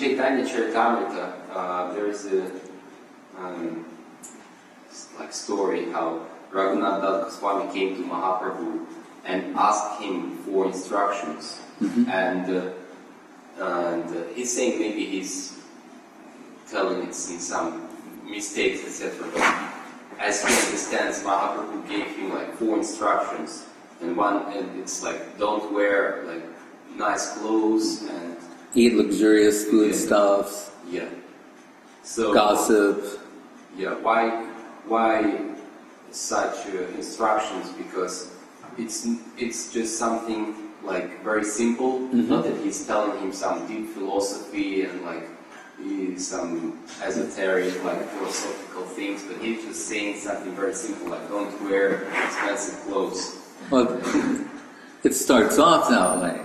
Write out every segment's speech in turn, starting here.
Chaitanya Charitamrita, there is a like story how Raghunath Goswami came to Mahaprabhu and asked him for instructions, and he's saying maybe he's telling it in some mistakes, etc. But as he understands, Mahaprabhu gave him like 4 instructions, and it's like don't wear like nice clothes and eat luxurious food stuff. Yeah. So gossip. Yeah. Why such instructions? Because it's just something like very simple. Not that he's telling him some deep philosophy and like some esoteric like philosophical things, but he's just saying something very simple like don't wear expensive clothes. Well, it starts off that way,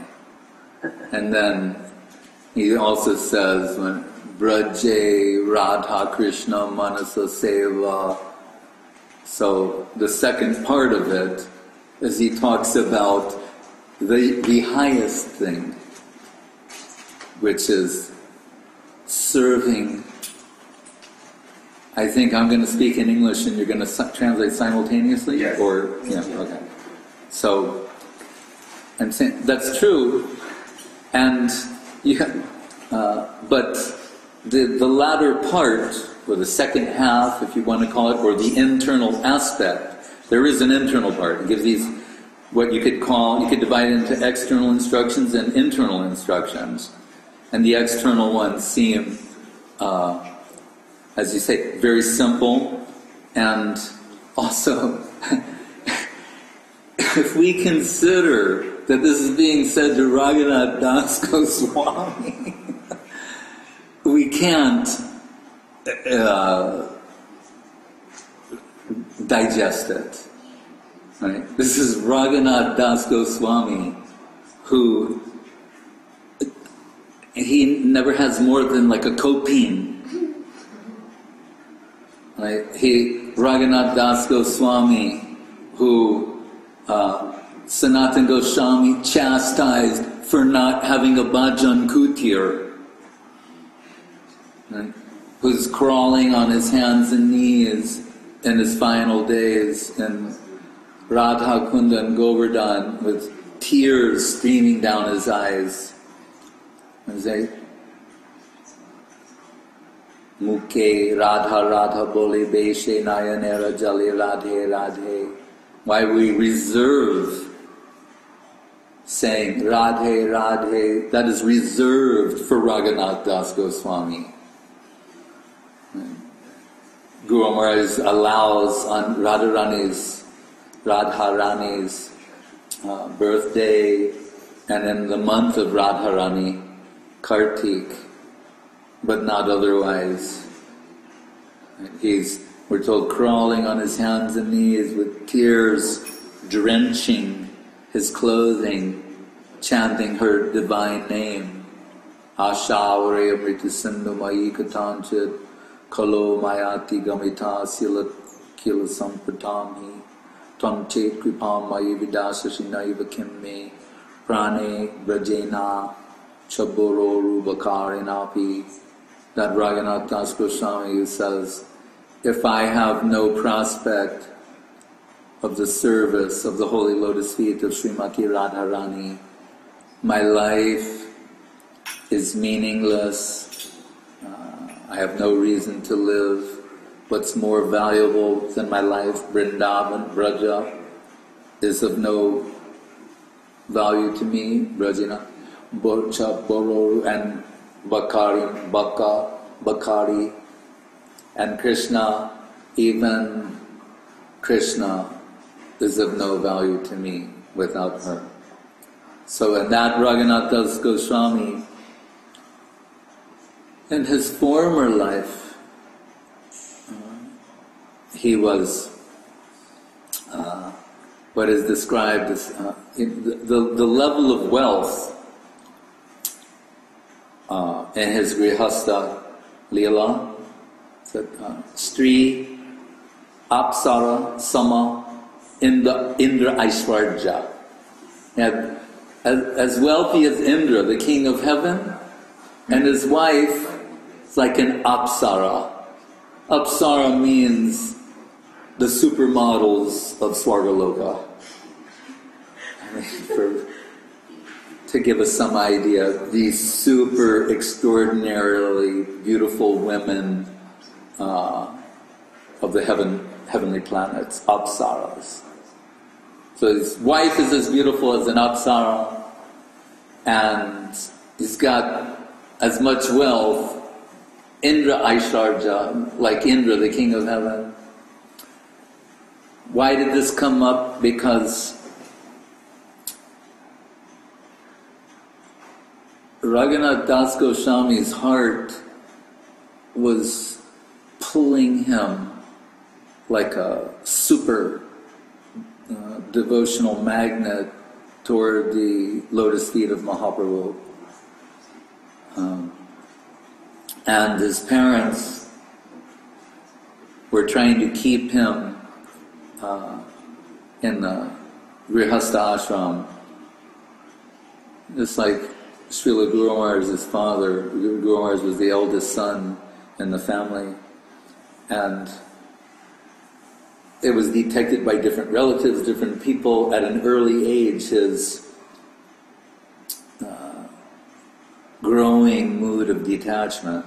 and then he also says when Braje Radha Krishna Manasa Seva. So the second part of it is he talks about the highest thing, which is serving. I think I'm going to speak in English and you're going to translate simultaneously? Yes. Or, yeah, okay. So, I'm saying that's true, and but the latter part, or the second half, if you want to call it, or the internal aspect, there is an internal part. It gives these, what you could divide into external instructions and internal instructions. And the external ones seem, as you say, very simple, and also, if we consider that this is being said to Raghunath Das Goswami, we can't digest it. Right? This is Raghunath Das Goswami, who he never has more than like a copine. Right? Raghunath Das Goswami, who Sanatana Goswami chastised for not having a bhajan kutir, right? Who's crawling on his hands and knees in his final days, and Radha Kunda and Govardhan with tears streaming down his eyes. And say, Mukhe Radha Radha Bole Beshe Nayanera Jale Radhe Radhe. Why we reserve saying Radhe Radhe, that is reserved for Raghunath Das Goswami. Guru Maharaj allows on Radharani's birthday, and in the month of Radharani, Kartik, but not otherwise. We're told, crawling on his hands and knees with tears drenching his clothing, chanting her divine name. Ashavare amrita sindhu mayi katanchit kalo mayati gamita sila kila sampratami tvanchet kripam mayi vidasa shinaiva kimme prane brajena chaboro rubakarinapi. That Raghunath Das Goswami who says, if I have no prospect of the service of the holy lotus feet of Srimati Radharani, my life is meaningless. I have no reason to live. What's more valuable than my life, Vrindavan, Braja, is of no value to me. Brajana, Bocha, Bororu, and Bakari, and Krishna, even Krishna is of no value to me without her. So in that Raghunath Das Goswami, in his former life, he was what is described as the level of wealth in his Grihastha Leela, Stri, Apsara, Sama, Indra Aishwarja. As wealthy as Indra, the king of heaven, And his wife is like an apsara. Apsara means the supermodels of Swargaloka. To give us some idea, these super extraordinarily beautiful women of the heavenly planets, apsaras. So his wife is as beautiful as an apsara, and he's got as much wealth, Indra Aishwarya, like Indra, the king of heaven. Why did this come up? Because Raghunath Das Goswami's heart was pulling him like a super devotional magnet toward the lotus feet of Mahaprabhu. And his parents were trying to keep him in the Grihastha ashram. Just like Srila Guru Maharaj, his father, Guru Maharaj was the eldest son in the family, and it was detected by different relatives, different people at an early age, his growing mood of detachment.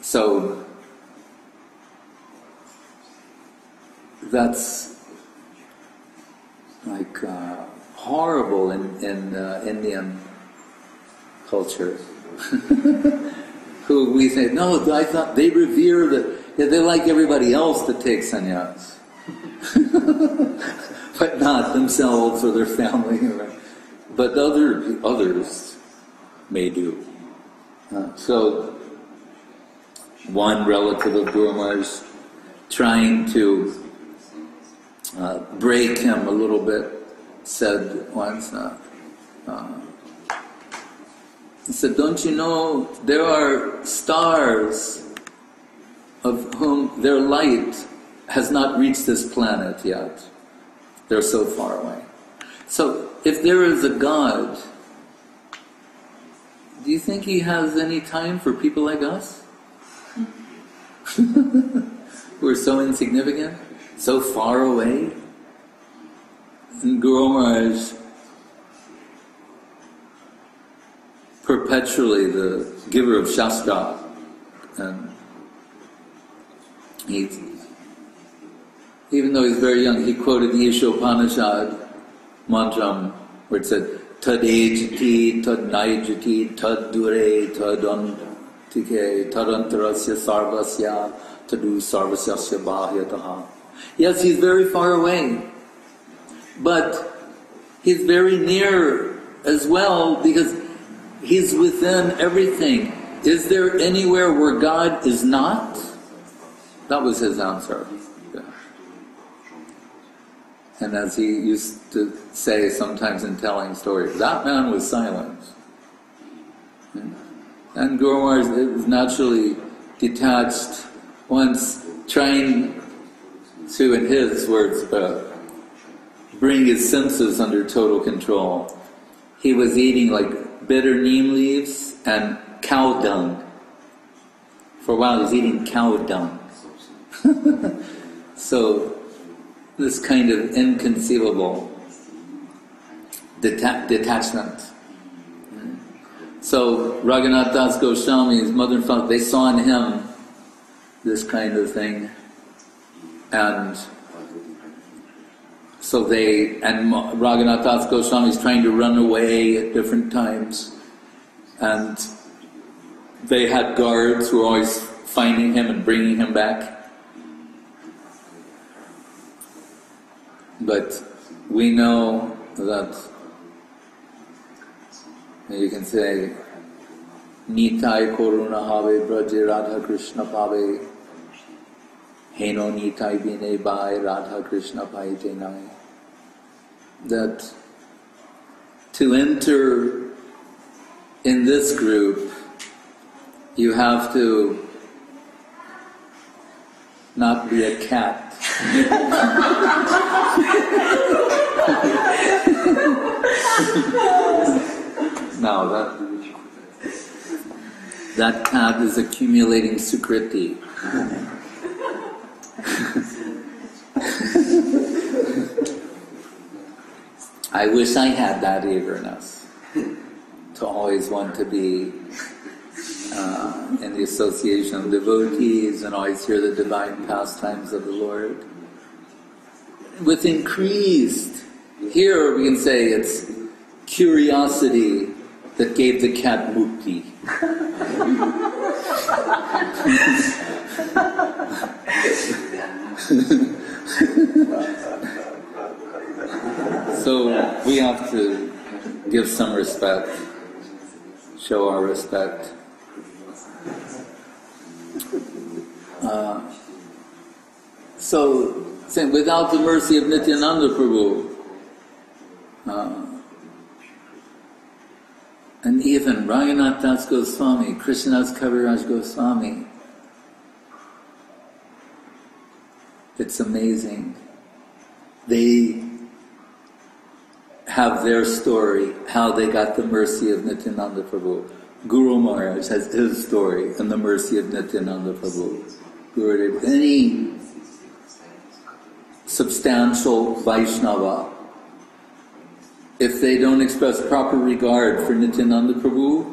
So that's like horrible in Indian culture. Who we say, no, I thought they revere they're like everybody else that takes sannyas. But not themselves or their family. But others may do. So one relative of Guru Maharaj trying to break him a little bit said once, he said, don't you know there are stars of whom their light has not reached this planet yet. They're so far away. So if there is a God, do you think he has any time for people like us? Who are so insignificant, so far away? And Guru Maharaj, perpetually the giver of Shastra, and even though he's very young, he quoted the Ishopanishad mantra where it said, Tad ejati, tad naijati, tad dure, tad antike, tad antarasya sarvasya, tadu sarvasyasya bahyataha. Yes, he's very far away, but he's very near as well because he's within everything. Is there anywhere where God is not? That was his answer. Yeah. And as he used to say sometimes in telling stories, that man was silent. And Guru Maharaj is naturally detached, once trying to, in his words, bring his senses under total control. He was eating like bitter neem leaves and cow dung. For a while he was eating cow dung. So this kind of inconceivable detachment. So Raghunath Das Goswami, his mother and father, they saw in him this kind of thing, and so Raghunath Das Goswami is trying to run away at different times, and they had guards who were always finding him and bringing him back. But we know that you can say, Nitai Koruna Have Braje Radha Krishna Pave Heno Nitai Bine Bai Radha Krishna Pai Jenai. That to enter in this group, you have to not be a cat. No, That cat is accumulating sukriti. I wish I had that eagerness to always want to be in the association of devotees and always hear the divine pastimes of the Lord. With increased, here we can say it's curiosity that gave the cat mukti. So we have to give some respect, show our respect. So, saying without the mercy of Nityananda Prabhu, and even Raghunath Das Goswami, Krishnadas Kaviraj Goswami, it's amazing. They have their story, how they got the mercy of Nityananda Prabhu. Guru Maharaj has his story and the mercy of Nityananda Prabhu. Gurudev, any substantial Vaishnava, if they don't express proper regard for Nityananda Prabhu,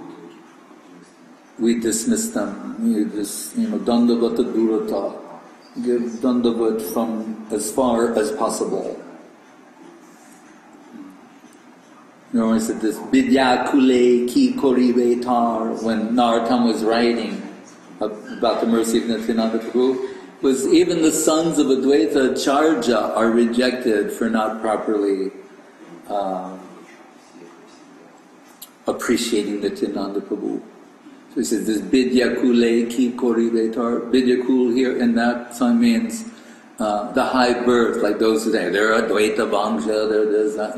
we dismiss them. We just, dandavata durata, give dandavat from as far as possible. You know, I said this, Vidya Kule Ki Koribe Tar, when Narottam was writing about the mercy of Nityananda Prabhu, was even the sons of Advaita Acharya are rejected for not properly appreciating Nityananda Prabhu. So he says this Vidya Kule Ki Koribe Tar, Vidya Kul here in that song means the high birth, like those who say, they're Advaita Bhangsha, they're this, that.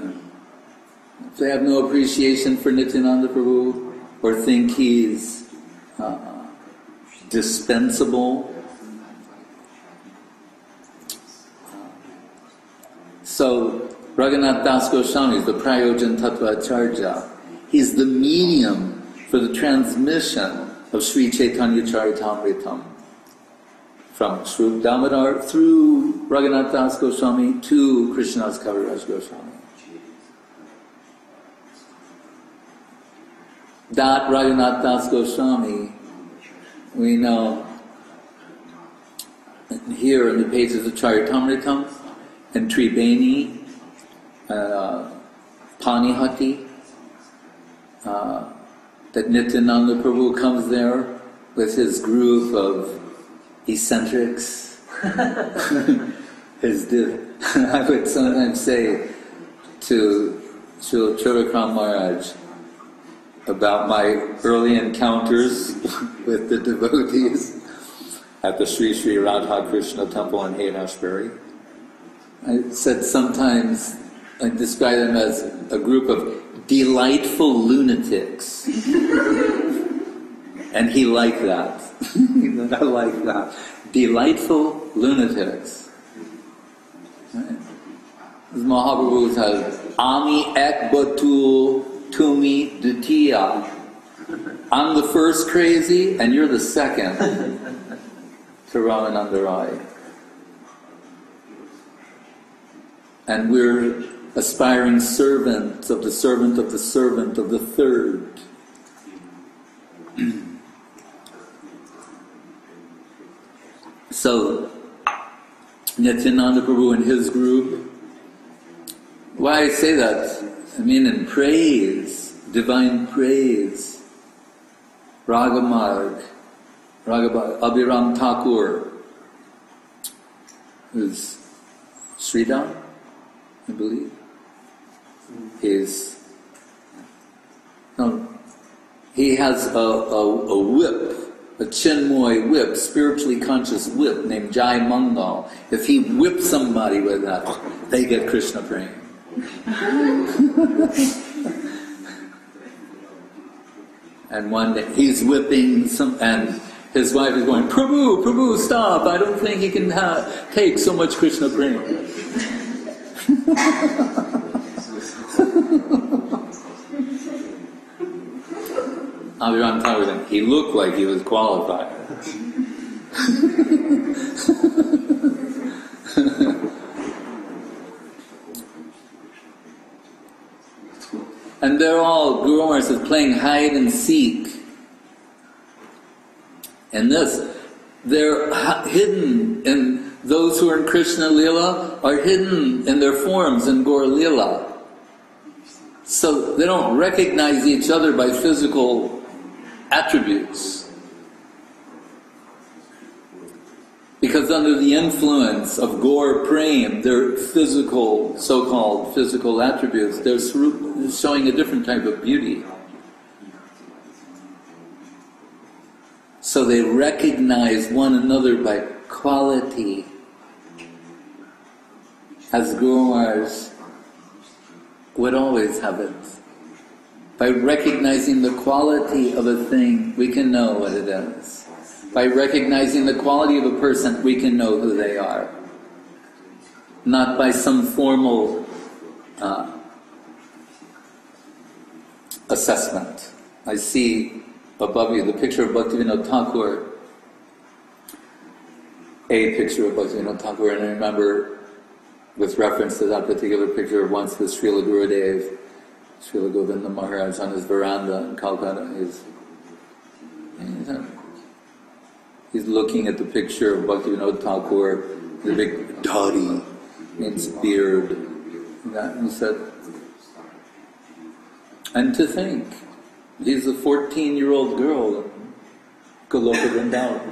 If they have no appreciation for Nityananda Prabhu, or think he's dispensable. So, Raghunath Das Goswami is the Prayojan Tattva Acharya. He's the medium for the transmission of Sri Chaitanya Charitamritam from Sri Damodar through Raghunath Das Goswami to Krishnadas Kaviraj Goswami. That Raghunath Das Goswami, we know here in the pages of Charitamritam and Tribeni, Panihati, that Nityananda Prabhu comes there with his group of eccentrics. I would sometimes say to Srila Trivikram Maharaj about my early encounters with the devotees at the Sri Sri Radha Krishna temple in Haight-Ashbury. I said sometimes I describe them as a group of delightful lunatics. And he liked that. I like that. Delightful lunatics. Right? Mahaprabhu says, Ami ek batul tumi dutiya. I'm the first crazy and you're the second to Ramananda Rai. And we're aspiring servants of the servant of the servant of the third. So, Nityananda Prabhu and his group, why I say that? I mean in praise, divine praise. Ragamarg, Abhiram Thakur, who's Sridhar, I believe. He has a whip, a Chinmoy whip, spiritually conscious whip named Jai Mangal. If he whips somebody with that, they get Krishna praying. And one day he's whipping and his wife is going, Prabhu, Prabhu, stop! I don't think he can take so much Krishna praying. Abhiram Thakur, he looked like he was qualified. And they're all, Guru Maharaj says, playing hide and seek. And this, they're hidden in, those who are in Krishna Lila are hidden in their forms in Gaur Lila. So they don't recognize each other by physical attributes. Because under the influence of Gaur Prem, their physical, so-called physical attributes, they're showing a different type of beauty. So they recognize one another by quality. As Guru Maharaj would always have it. By recognizing the quality of a thing, we can know what it is. By recognizing the quality of a person, we can know who they are. Not by some formal assessment. I see above you the picture of Bhaktivinoda Thakur, a picture of Bhaktivinoda Thakur, and I remember, with reference to that particular picture, once with Srila Gurudev, Srila Govinda Maharaj on his veranda in Calcutta, he's looking at the picture of Bhaktivinoda Thakur, the big dhari, means beard, and he said, and to think, he's a 14-year-old girl in Goloka Vrindavan.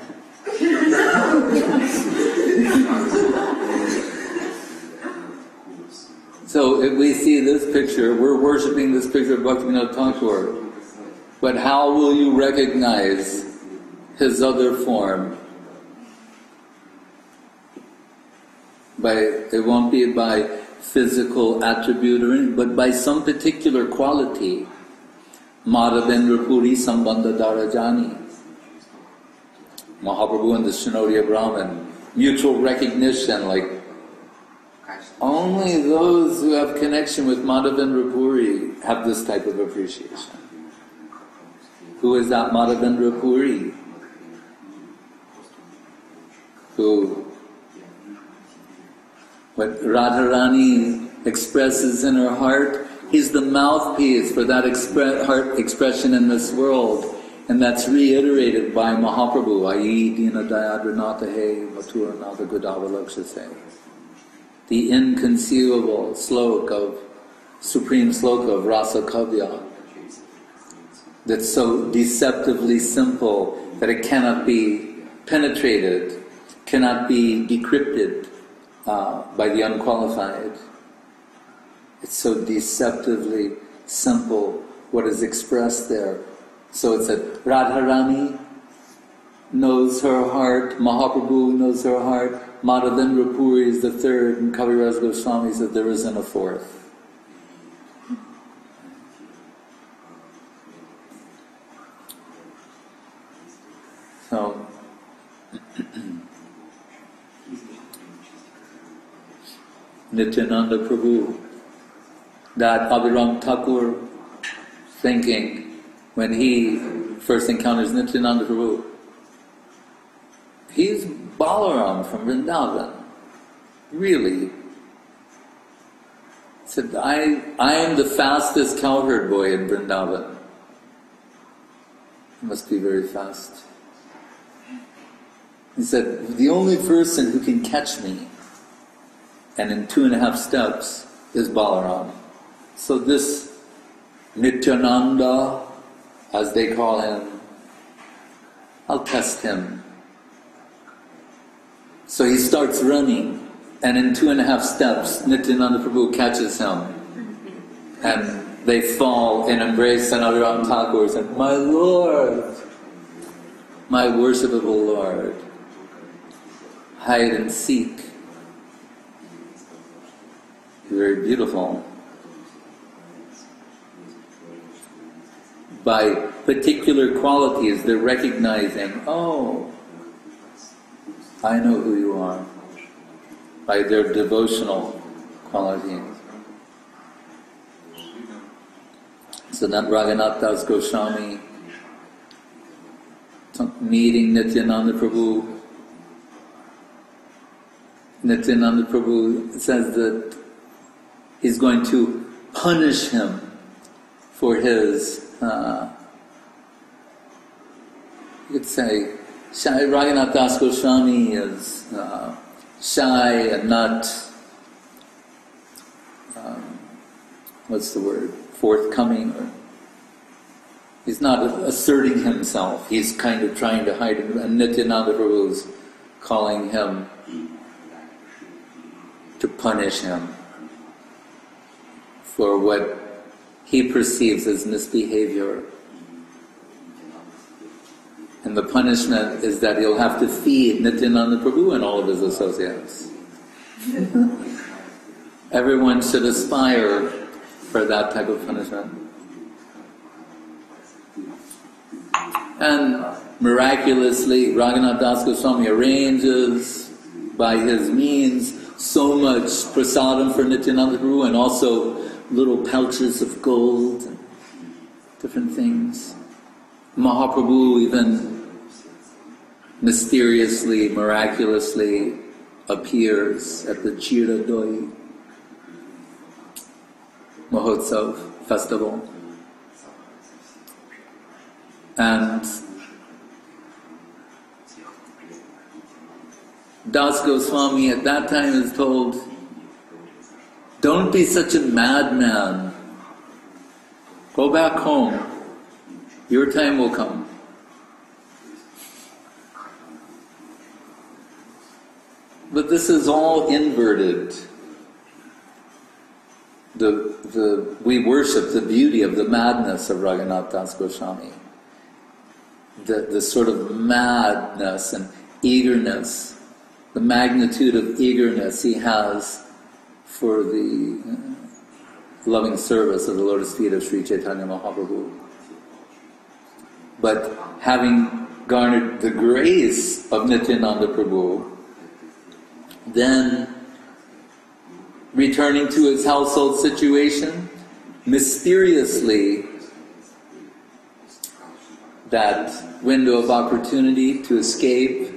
So if we see this picture, we're worshipping this picture of Bhaktivinoda Thakur. But how will you recognize his other form? It won't be by physical attribute or anything, but by some particular quality. Madhavendra Puri Sambandha Darajani. Mahaprabhu and the Shinodiya Brahman. Mutual recognition, like only those who have connection with Madhavendra Puri have this type of appreciation. Who is that Madhavendra Puri? Who, what Radharani expresses in her heart, he's the mouthpiece for that heart expression in this world. And that's reiterated by Mahaprabhu, Ayi Dina Dayadranata He Mathura Nata Gudavalakshase. The inconceivable supreme sloka of Rasa Kavya, that's so deceptively simple that it cannot be penetrated, cannot be decrypted by the unqualified. It's so deceptively simple what is expressed there. So it's that Radharani knows her heart, Mahaprabhu knows her heart, Madhavendra Puri is the third, and Kaviraj Goswami said there isn't a fourth. So, Nityananda Prabhu, that Abhiram Thakur thinking, when he first encounters Nityananda Prabhu, he's Balaram from Vrindavan. Really. He said, I am the fastest cowherd boy in Vrindavan. He must be very fast. He said, the only person who can catch me, and in 2.5 steps, is Balaram. So this Nityananda, as they call him, I'll test him. So he starts running, and in 2.5 steps, Nityananda Prabhu catches him. And they fall and embrace Abhiram Thakur and say, my Lord, my worshipable Lord. Hide and seek. Very beautiful. By particular qualities, they're recognizing, oh, I know who you are. By their devotional qualities. So then Raghunath Das Goswami meeting Nityananda Prabhu. Nityananda Prabhu says that he's going to punish him for his, you could say, shy. Raghunath Das Goswami is shy and not, what's the word, forthcoming, or he's not asserting himself. He's kind of trying to hide him. And Nityananda Prabhu is calling him to punish him for what he perceives as misbehavior. And the punishment is that he'll have to feed Nityananda Prabhu and all of his associates. Everyone should aspire for that type of punishment. And miraculously, Raghunath Das Goswami arranges by his means so much prasadam for Nityananda Prabhu, and also little pouches of gold and different things. Mahaprabhu even mysteriously, miraculously appears at the Chiradoi Mahotsav festival. And Das Goswami at that time is told, don't be such a madman. Go back home. Your time will come. But this is all inverted. We worship the beauty of the madness of Raghunath Das Goswami. The sort of madness and eagerness, the magnitude of eagerness he has for the loving service of the lotus feet of Sri Chaitanya Mahaprabhu. But having garnered the grace of Nityananda Prabhu, then returning to his household situation, mysteriously that window of opportunity to escape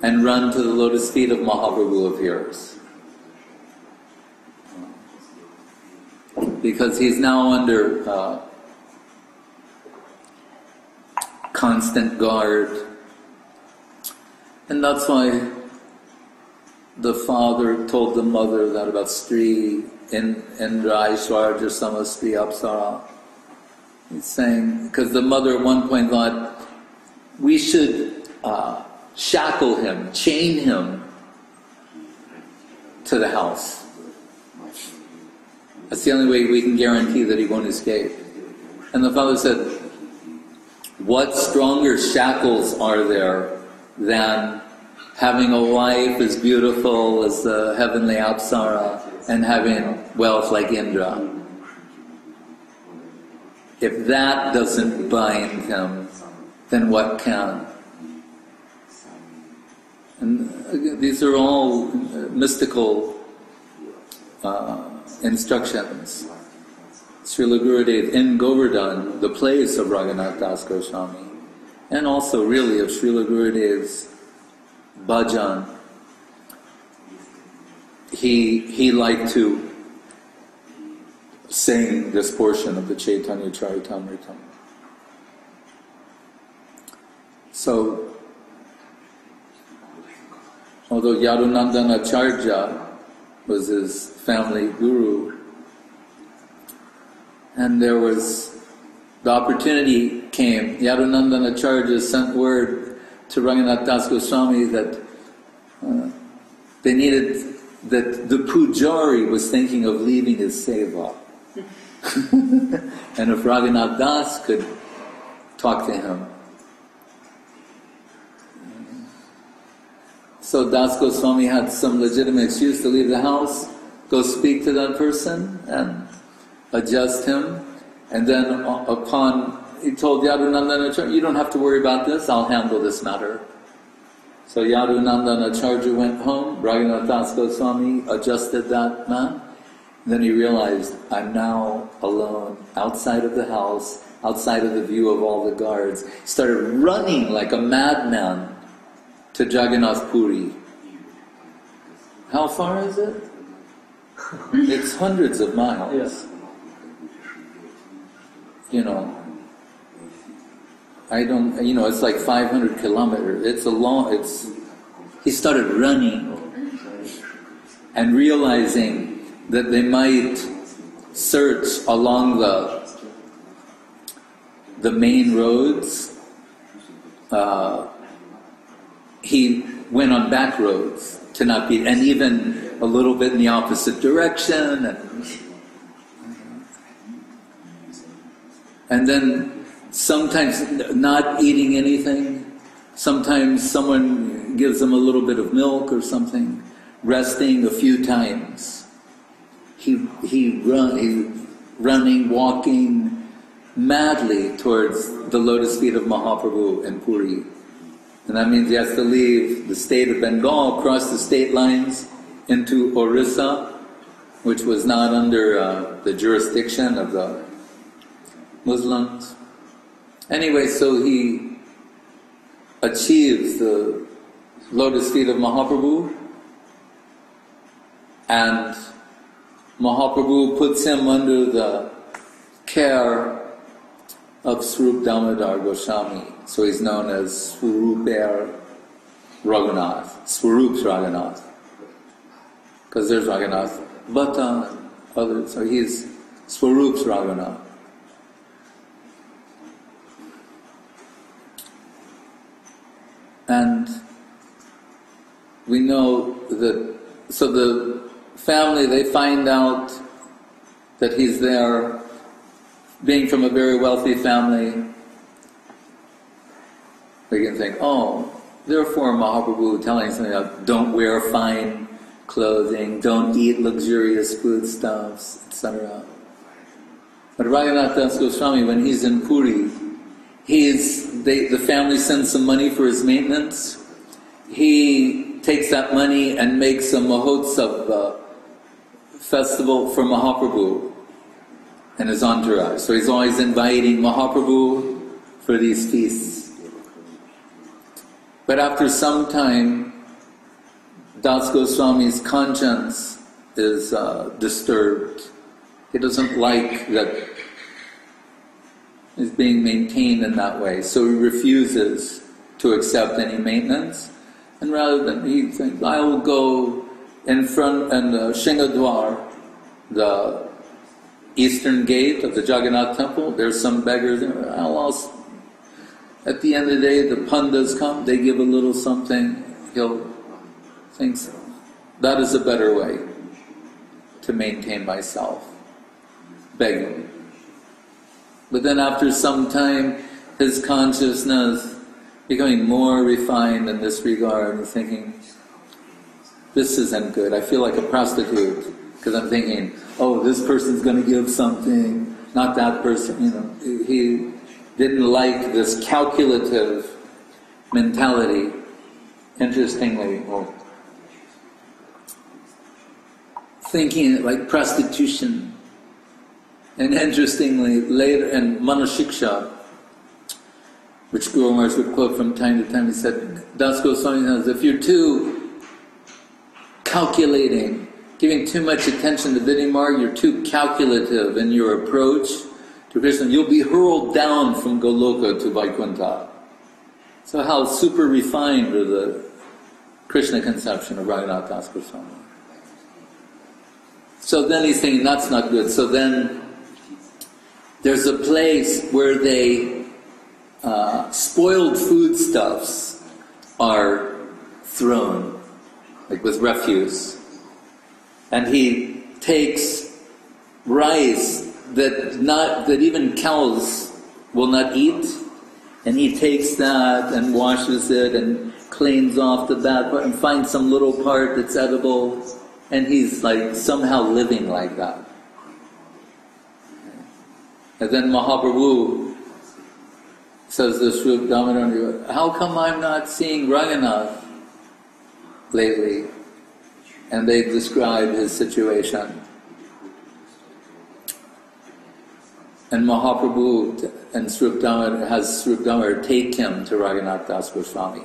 and run to the lotus feet of Mahaprabhu appears. Because he's now under constant guard. And that's why the father told the mother that about Stri Indra Aishwarya Sama Stri Apsara. He's saying, because the mother at one point thought, we should shackle him, chain him to the house. That's the only way we can guarantee that he won't escape. And the father said, what stronger shackles are there than having a wife as beautiful as the heavenly Apsara and having wealth like Indra? If that doesn't bind him, then what can? And these are all mystical instructions. Srila Gurudev in Govardhan, the place of Raghunath Das Goswami, and also really of Srila Gurudev's bhajan, he liked to sing this portion of the Chaitanya Charitamrita. So, although Yadunandan Acharya was his family guru, and there was, the opportunity came, Yadunandan Acharya sent word to Raghunath Das Goswami that they needed, that the pujari was thinking of leaving his seva. And if Raghunath Das could talk to him. So Das Goswami had some legitimate excuse to leave the house, go speak to that person and adjust him. And then he told Yadunandan Acharya, you don't have to worry about this, I'll handle this matter. So Yadunandan Acharya went home, Raghunath Das Goswami adjusted that man. And then he realized, I'm now alone, outside of the house, outside of the view of all the guards. He started running like a madman to Jagannath Puri. How far is it? It's hundreds of miles. Yes. You know, it's like 500 kilometers. He started running and realizing that they might search along the main roads. He went on back roads to not be, and even a little bit in the opposite direction, and then sometimes not eating anything, sometimes someone gives him a little bit of milk or something, resting a few times. He running, walking madly towards the lotus feet of Mahaprabhu in Puri. And that means he has to leave the state of Bengal, cross the state lines into Orissa, which was not under the jurisdiction of the Muslims. Anyway, so he achieves the lotus feet of Mahaprabhu, and Mahaprabhu puts him under the care of Swarup Damodar Goswami. So he's known as Swarupa Raghunath, Swarup's Raghunath. Because there's Raghunath Bhatta and others, so he's Swarup's Raghunath. And we know that, so the family, they find out that he's there, being from a very wealthy family. They can think, oh, therefore Mahaprabhu telling something about don't wear fine clothing, don't eat luxurious foodstuffs, etc. But Raghunath Das Goswami, when he's in Puri, the family sends some money for his maintenance. He takes that money and makes a Mahotsav festival for Mahaprabhu and his entourage. So he's always inviting Mahaprabhu for these feasts. But after some time, Das Goswami's conscience is disturbed. He doesn't like that it's being maintained in that way, so he refuses to accept any maintenance. And rather than, he thinks, I will go in front and Shingadwar, the eastern gate of the Jagannath temple. There's some beggars there. At the end of the day, the pandas come, they give a little something. He'll think that is a better way to maintain myself, begging. But then after some time, his consciousness becoming more refined in this regard, and thinking, this isn't good. I feel like a prostitute, because I'm thinking, oh, this person's going to give something, not that person. He didn't like this calculative mentality. Interestingly, thinking like prostitution. And interestingly, later in Manashiksha, which Guru Maharaj would quote from time to time, he said, Das Goswami says, if you're too calculating, giving too much attention to Vidimar, you're too calculative in your approach to Krishna, you'll be hurled down from Goloka to Vaikuntha. So how super refined are the Krishna conception of Raghunath Das Goswami. So then he's thinking, that's not good. So then there's a place where spoiled foodstuffs are thrown, like with refuse. And he takes rice that even cows will not eat, and he takes that and washes it and cleans off the bad part and finds some little part that's edible, and he's like somehow living like that. And then Mahaprabhu says this Swarup Damodar, how come I'm not seeing Raghunath lately? And they describe his situation. And Mahaprabhu and Swarup Damodar has Swarup Damodar take him to Raghunath Das Goswami.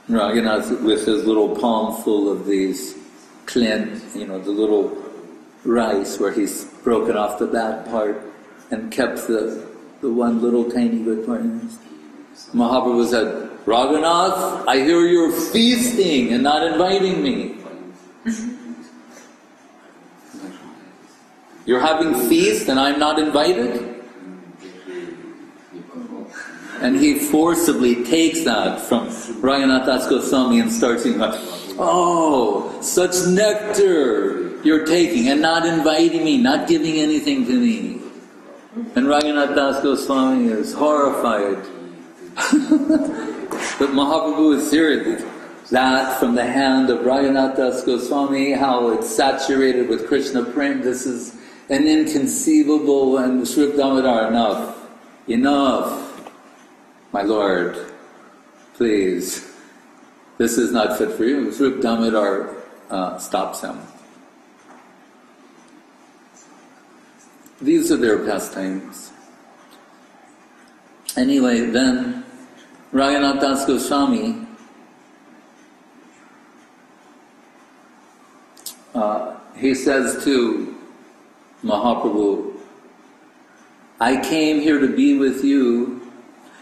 Raghunath with his little palm full of these the little rice where he's broken off the bad part and kept the one little tiny good part. Mahaprabhu said, Raghunath, I hear you're feasting and not inviting me. You're having feast and I'm not invited? And he forcibly takes that from Raghunath Das Goswami and starts saying, oh, such nectar you're taking and not inviting me, not giving anything to me. And Raghunath Das Goswami is horrified. But Mahaprabhu is serious. That from the hand of Raghunath Das Goswami, how it's saturated with Krishna Prem, this is an inconceivable, and Swarup Damodar, enough, my Lord, please, this is not fit for you. Swarup Damodar stops him. These are their pastimes. Anyway, then Raghunath Das Goswami he says to Mahaprabhu, I came here to be with you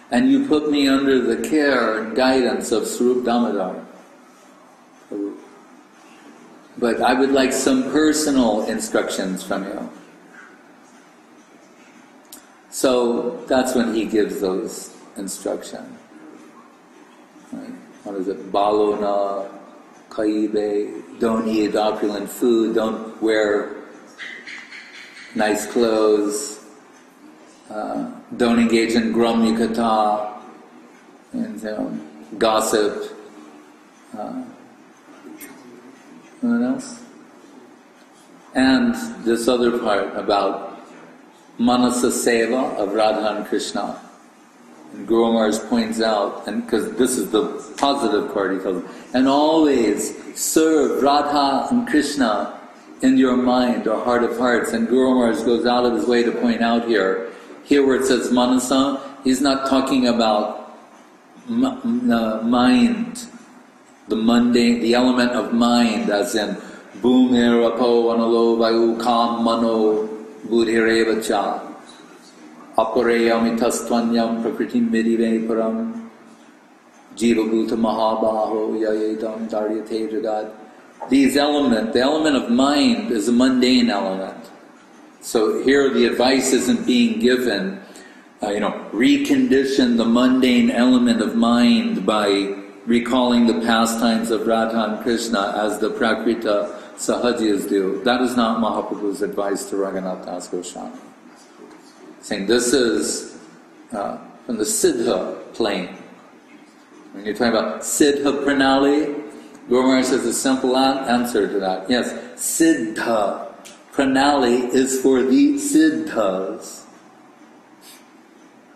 and you put me under the care and guidance of Swarup Damodar. But I would like some personal instructions from you. So that's when he gives those instructions. Right? What is it? Balona, kaibe, don't eat opulent food, don't wear nice clothes, don't engage in gramyakata, and gossip. What else? And this other part about Manasa Seva of Radha and Krishna. And Guru Maharaj points out, and because this is the positive part, he tells them, and always serve Radha and Krishna in your mind or heart of hearts. And Guru Maharaj goes out of his way to point out here where it says Manasa, he's not talking about mind, the mundane, the element of mind, as in Bhumir Apo Analo Vayu Kam Mano Buddhireva Cha Apareyamitastvanyam Prakritim Vidive Param Jiva Bhuta Mahabaho Yayedam Daryate Jagat. These elements, the element of mind is a mundane element. So here the advice isn't being given, recondition the mundane element of mind by recalling the pastimes of Radha and Krishna as the Prakrita Sahajiyas do. That is not Mahaprabhu's advice to Raghunath Das Goswami. Saying this is from the Siddha plane. When you're talking about Siddha Pranali, Guru Maharaj says a simple answer to that. Yes, Siddha Pranali is for the Siddhas.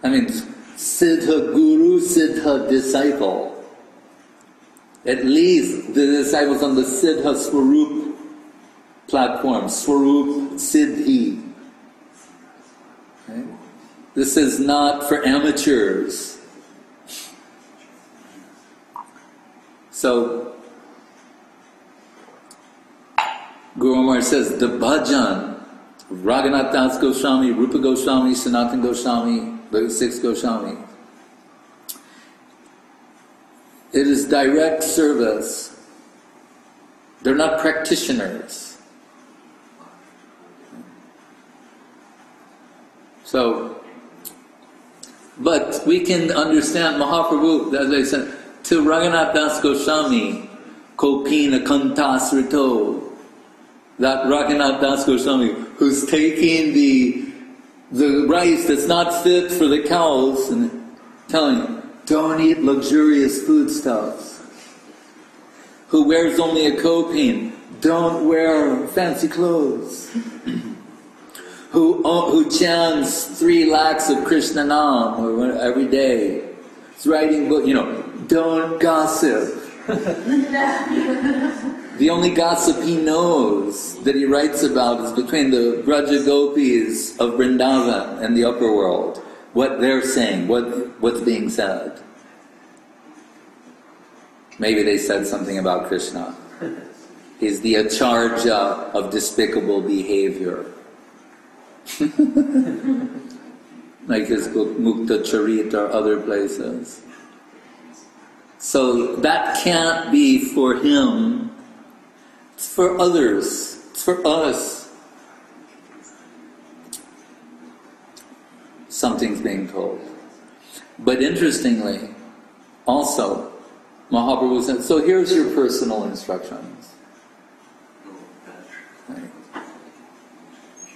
I mean, Siddha Guru, Siddha disciple. At least the disciples on the Siddha Swarup platform, Swarup Siddhi. Okay? This is not for amateurs. So, Guru Maharaj says, the bhajan, Raghunath Das Goswami, Rupa Goswami, Sanatana Goswami, the 6 Goswami, it is direct service. They're not practitioners. So, but we can understand Mahaprabhu, as I said, to Raghunath Das Goswami, Kopina Kantasrito, that Raghunath Das Goswami who's taking the rice that's not fit for the cows and telling, don't eat luxurious foodstuffs. Who wears only a kopine, don't wear fancy clothes. Who chants 3 lakhs of Krishna Nam every day. Is writing book, don't gossip. The only gossip he knows that he writes about is between the Braja Gopis of Vrindavan and the upper world. What they're saying, what's being said. Maybe they said something about Krishna. He's the acharya of despicable behavior. Like his book Mukta Charit or other places. So that can't be for him. It's for others. It's for us. Something's being told. But interestingly, also, Mahaprabhu said, so here's your personal instructions. Right.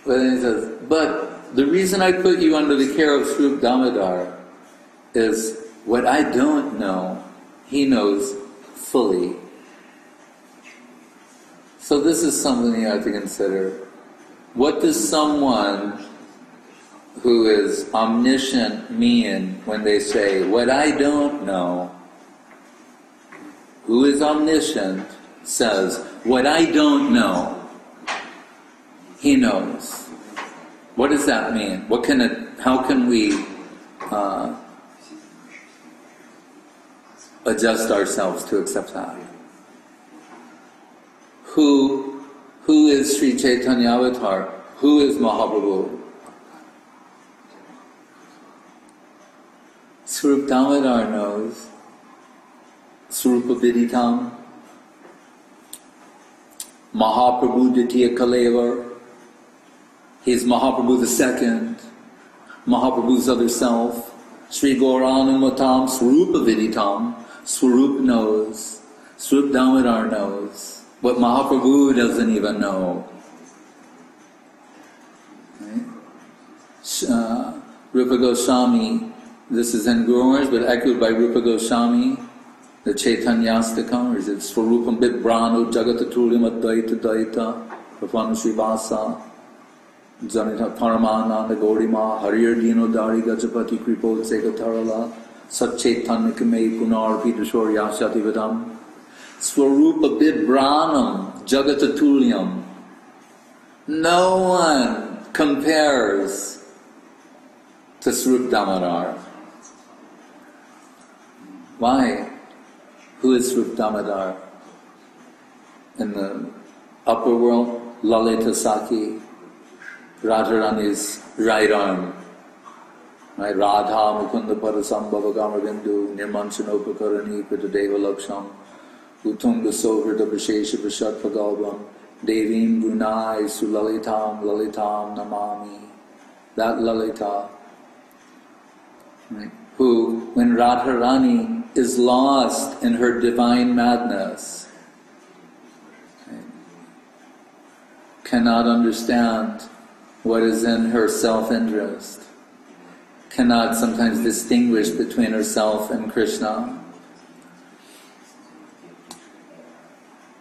But then he says, but the reason I put you under the care of Swarup Damodar is what I don't know, he knows fully. So this is something you have to consider. What does someone who is omniscient mean when they say, what I don't know? Who is omniscient says, what I don't know, he knows. What does that mean? How can we adjust ourselves to accept that? Who is Sri Chaitanya Avatar? Who is Mahaprabhu? Swarup Damodar knows. Swarupa Viditam. Mahaprabhu Ditya Kalevar. He's Mahaprabhu the second. Mahaprabhu's other self. Sri Gauranamatam Swarupa Viditam. Swarup knows. Swarup Damodar knows. What Mahaprabhu doesn't even know. Right? Rupa Goswami, this is in Gurumars, but echoed by Rupa Goswami, the Chaitanyastakam, or is it Swarupam Bidbrano Jagataturyam Advaita Daita, Prafana Srivasa, Janita Paramananda Gaurima, Harir Dino Dari Gajapati Kripo Sekatarala, Sat Chaitanyakame Punar Pidashor Yashati Vidam, Swarupa Bidbranam Jagatatulyam. No one compares to Swarup Damodar. Why? Who is Swarup Damodar? In the upper world, Lalita Saki, Radharani's right arm. Right? Radha Mukunda Parasambhava Gamavindu Nirmanchanopakarani Pitadeva Laksham Utunga Sovrita Vishesha Vishatva Galvam Devim Gunai Sulalitam Lalitam Namami. That Lalita, right, who, when Radharani is lost in her divine madness, right, cannot understand what is in her self-interest, cannot sometimes distinguish between herself and Krishna.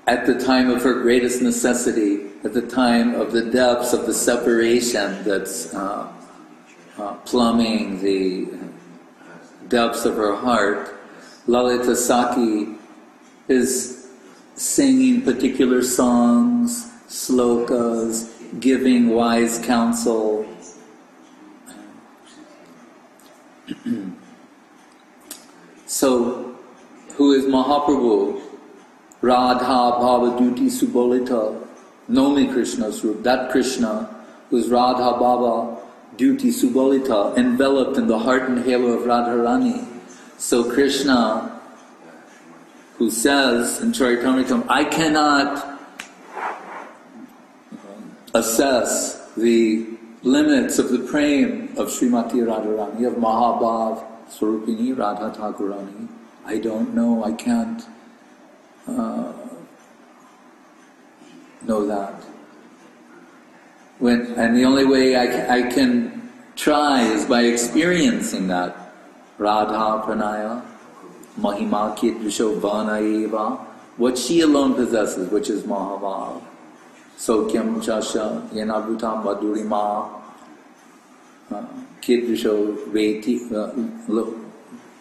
At the time of her greatest necessity, at the time of the depths of the separation that's plumbing the depths of her heart, Lalita Saki is singing particular songs, slokas, giving wise counsel. So, who is Mahaprabhu? Radha Bhava Duti Subolita, Nomi Krishna Swarup, that Krishna who's Radha Bhava Duti Subolita, enveloped in the heart and halo of Radharani. So Krishna, who says in Charitamritam, I cannot assess the limits of the prem of Srimati Radharani, of Mahabhav Swarupini Radha Thakurani. I don't know, I can't know that. And the only way I can try is by experiencing that. Radha Pranaya, Mahima Kidvisho Vanaeva, what she alone possesses, which is Mahabhav. Sokyam Chasha, Yenabhutam Madhurima, Kidvisho Veti,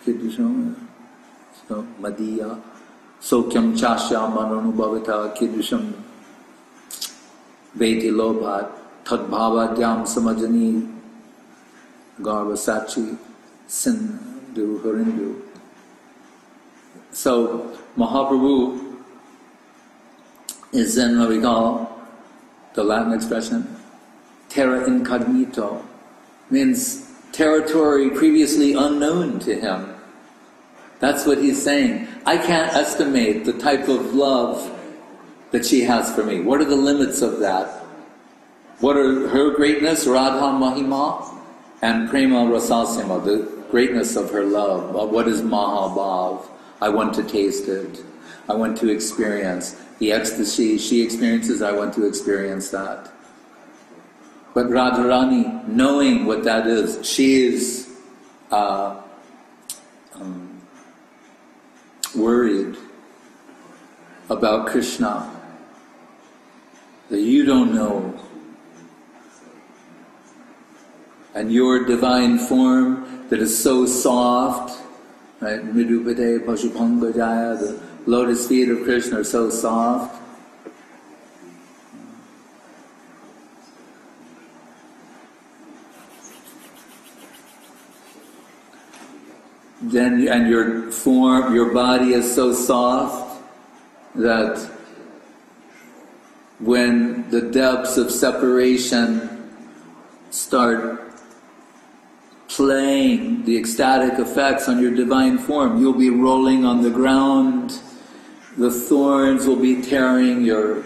Kidvisho, Madhya, Sokyam chasya manonubhavata kidvisham veti lobhat tadbhavadyam samajani garvasachi sindhu harindu. So Mahaprabhu is in what we call the Latin expression terra incognito, means territory previously unknown to him. That's what he's saying. I can't estimate the type of love that she has for me. What are the limits of that? What are her greatness, Radha Mahima, and Prema Rasasima, the greatness of her love. What is Mahabhav? I want to taste it. I want to experience the ecstasy she experiences. I want to experience that. But Radharani, knowing what that is, she is worried about Krishna, that you don't know. And your divine form that is so soft, right? Midupate Pashupangajaya, the lotus feet of Krishna are so soft. Then, and your form, your body is so soft that when the depths of separation start playing the ecstatic effects on your divine form, you'll be rolling on the ground, the thorns will be tearing your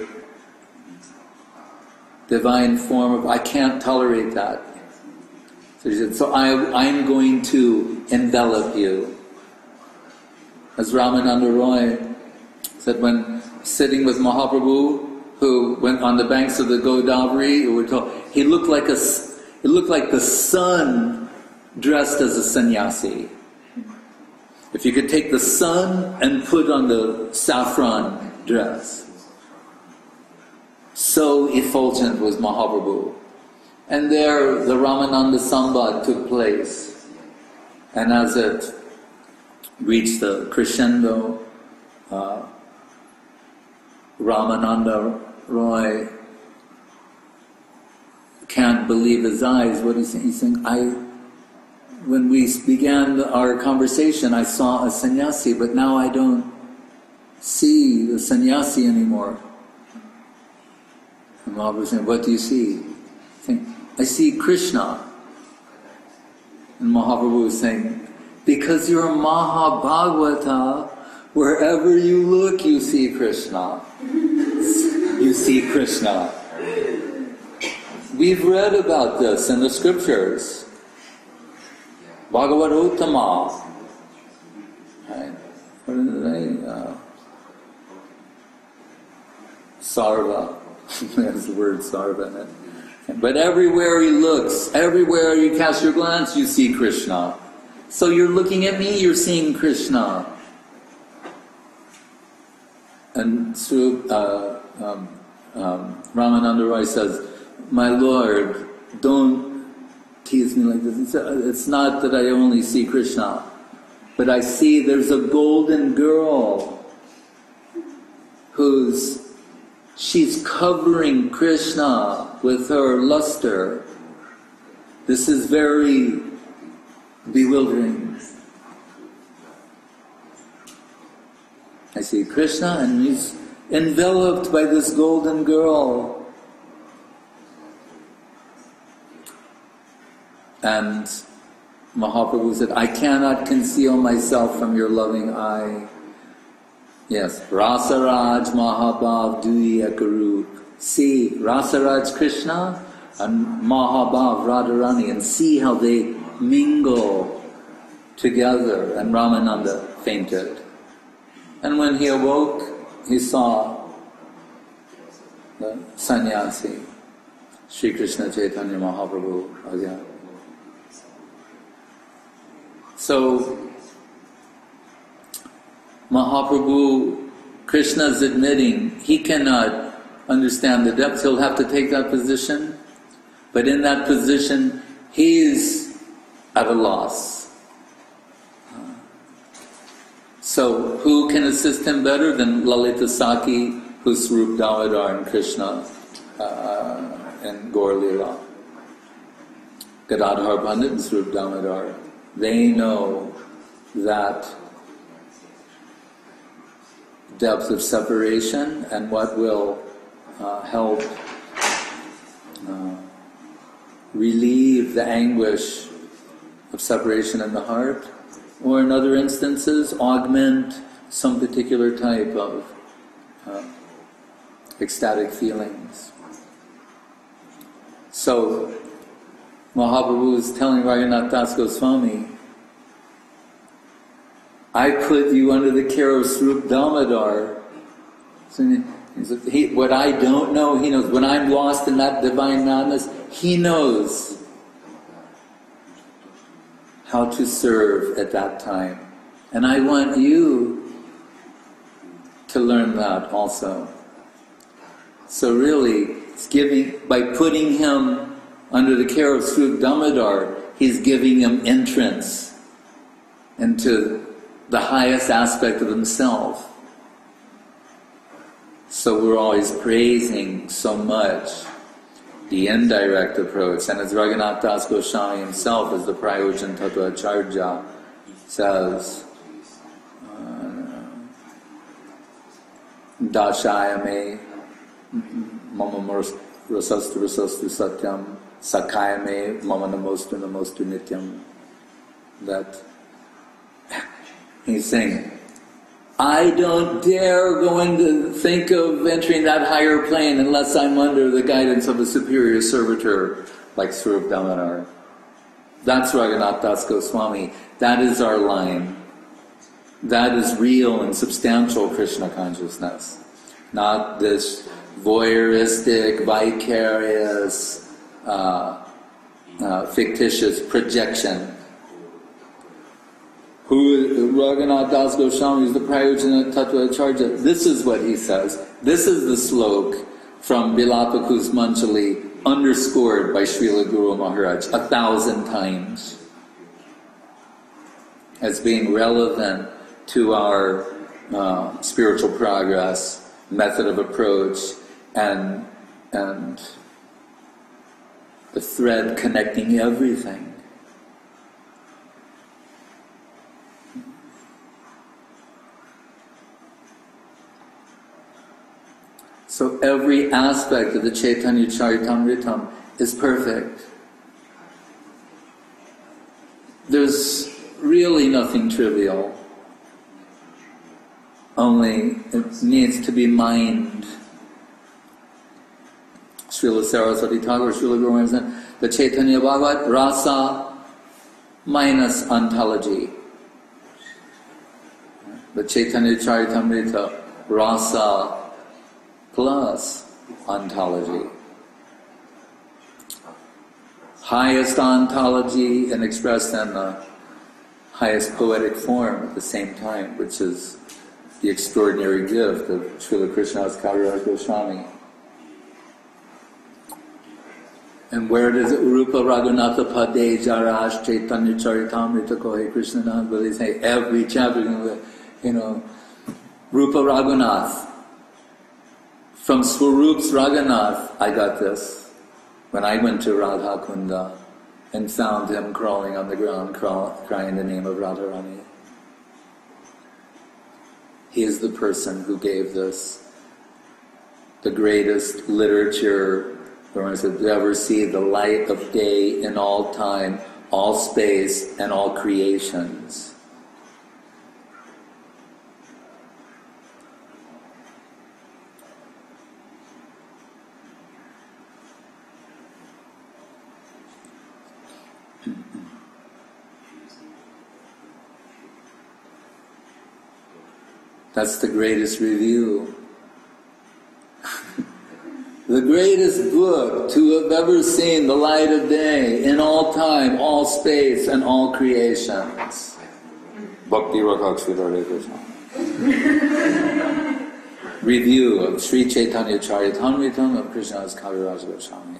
divine form. I can't tolerate that. So he said, so I'm going to envelop you. As Ramananda Roy said, when sitting with Mahaprabhu, who went on the banks of the Godavari, he looked like the sun dressed as a sannyasi. If you could take the sun and put on the saffron dress. So effulgent was Mahaprabhu. And there the Ramananda Sambad took place. And as it reached the crescendo, Ramananda Roy can't believe his eyes. What he's saying? He's saying, when we began our conversation, I saw a sannyasi, but now I don't see the sannyasi anymore. And Mahaprabhu was saying, what do you see? Saying, I see Krishna. And Mahaprabhu was saying, because you're a Mahabhagavata, wherever you look, you see Krishna. You see Krishna. We've read about this in the scriptures. Bhagavadottama. Right? What did they? Sarva. There's the word sarva in it. But everywhere he looks, everywhere you cast your glance, you see Krishna. So you're looking at me, you're seeing Krishna. And Ramananda Roy says, my Lord, don't tease me like this. It's not that I only see Krishna, but I see there's a golden girl she's covering Krishna with her luster. This is very bewildering. I see Krishna and he's enveloped by this golden girl. And Mahaprabhu said, I cannot conceal myself from your loving eye. Yes, Rasaraj Mahabhav Dui Ekarup. See Rasaraj Krishna and Mahabhav Radharani and see how they mingle together. And Ramananda fainted. And when he awoke, he saw the sannyasi, Sri Krishna Chaitanya Mahaprabhu again. So, Mahaprabhu, Krishna's admitting he cannot understand the depths. He'll have to take that position. But in that position, he's at a loss. So who can assist him better than Lalita Saki, who's Swarup Damodar and Krishna and Gaur Lila? Gadadhar Pandit and Swarup Damodar, they know that depth of separation and what will help relieve the anguish of separation in the heart, or in other instances, augment some particular type of ecstatic feelings. So, Mahaprabhu is telling Raghunath Das Goswami, I put you under the care of Swarup Damodar. So what I don't know, he knows. When I'm lost in that divine madness, he knows how to serve at that time. And I want you to learn that also. So really, it's giving, by putting him under the care of Swarup Damodar, he's giving him entrance into the highest aspect of himself. So we're always praising so much the indirect approach. And as Raghunath Das Goswami himself, as the Prayojan Tattva Acharya says, Dashayame mama rasastu rasastu satyam sakayame mama namostu namostu nityam. That he's saying, I don't dare go into think of entering that higher plane unless I'm under the guidance of a superior servitor like Swarup Damodar. That's Raghunath Das Goswami. That is our line. That is real and substantial Krishna consciousness. Not this voyeuristic, vicarious, fictitious projection. Who Raghunath Das Goswami is the Prayojana Tattva Acharya. This is what he says. This is the slok from Bilapa Kusmanjali, underscored by Srila Guru Maharaj 1,000 times as being relevant to our spiritual progress, method of approach, and the thread connecting everything. So every aspect of the Chaitanya Charitamritam is perfect. There's really nothing trivial. Only it needs to be mined. Srila Saraswati Thakur, Srila Guru Maharaj said, the Chaitanya Bhagavat, rasa minus ontology. The Chaitanya Charitamrita, rasa plus ontology. Highest ontology and expressed in the highest poetic form at the same time, which is the extraordinary gift of Srila Krishnadas Kaviraj Goswami. And where does it, Rupa Raghunatha Pade Jarash Chaitanya Charitamrita Kohe Krishnadas, but they say every chapter, Rupa Raghunath. From Swarup's Raghunath, I got this. When I went to Radha Kunda and found him crawling on the ground, crying the name of Radharani. He is the person who gave this, the greatest literature to ever see the light of day in all time, all space, and all creations. That's the greatest review. The greatest book to have ever seen the light of day in all time, all space, and all creations. Bhakti Raghakshri Hare Krishna. Review of Sri Chaitanya Charitamritam of Krishnadas Kaviraj Goswami.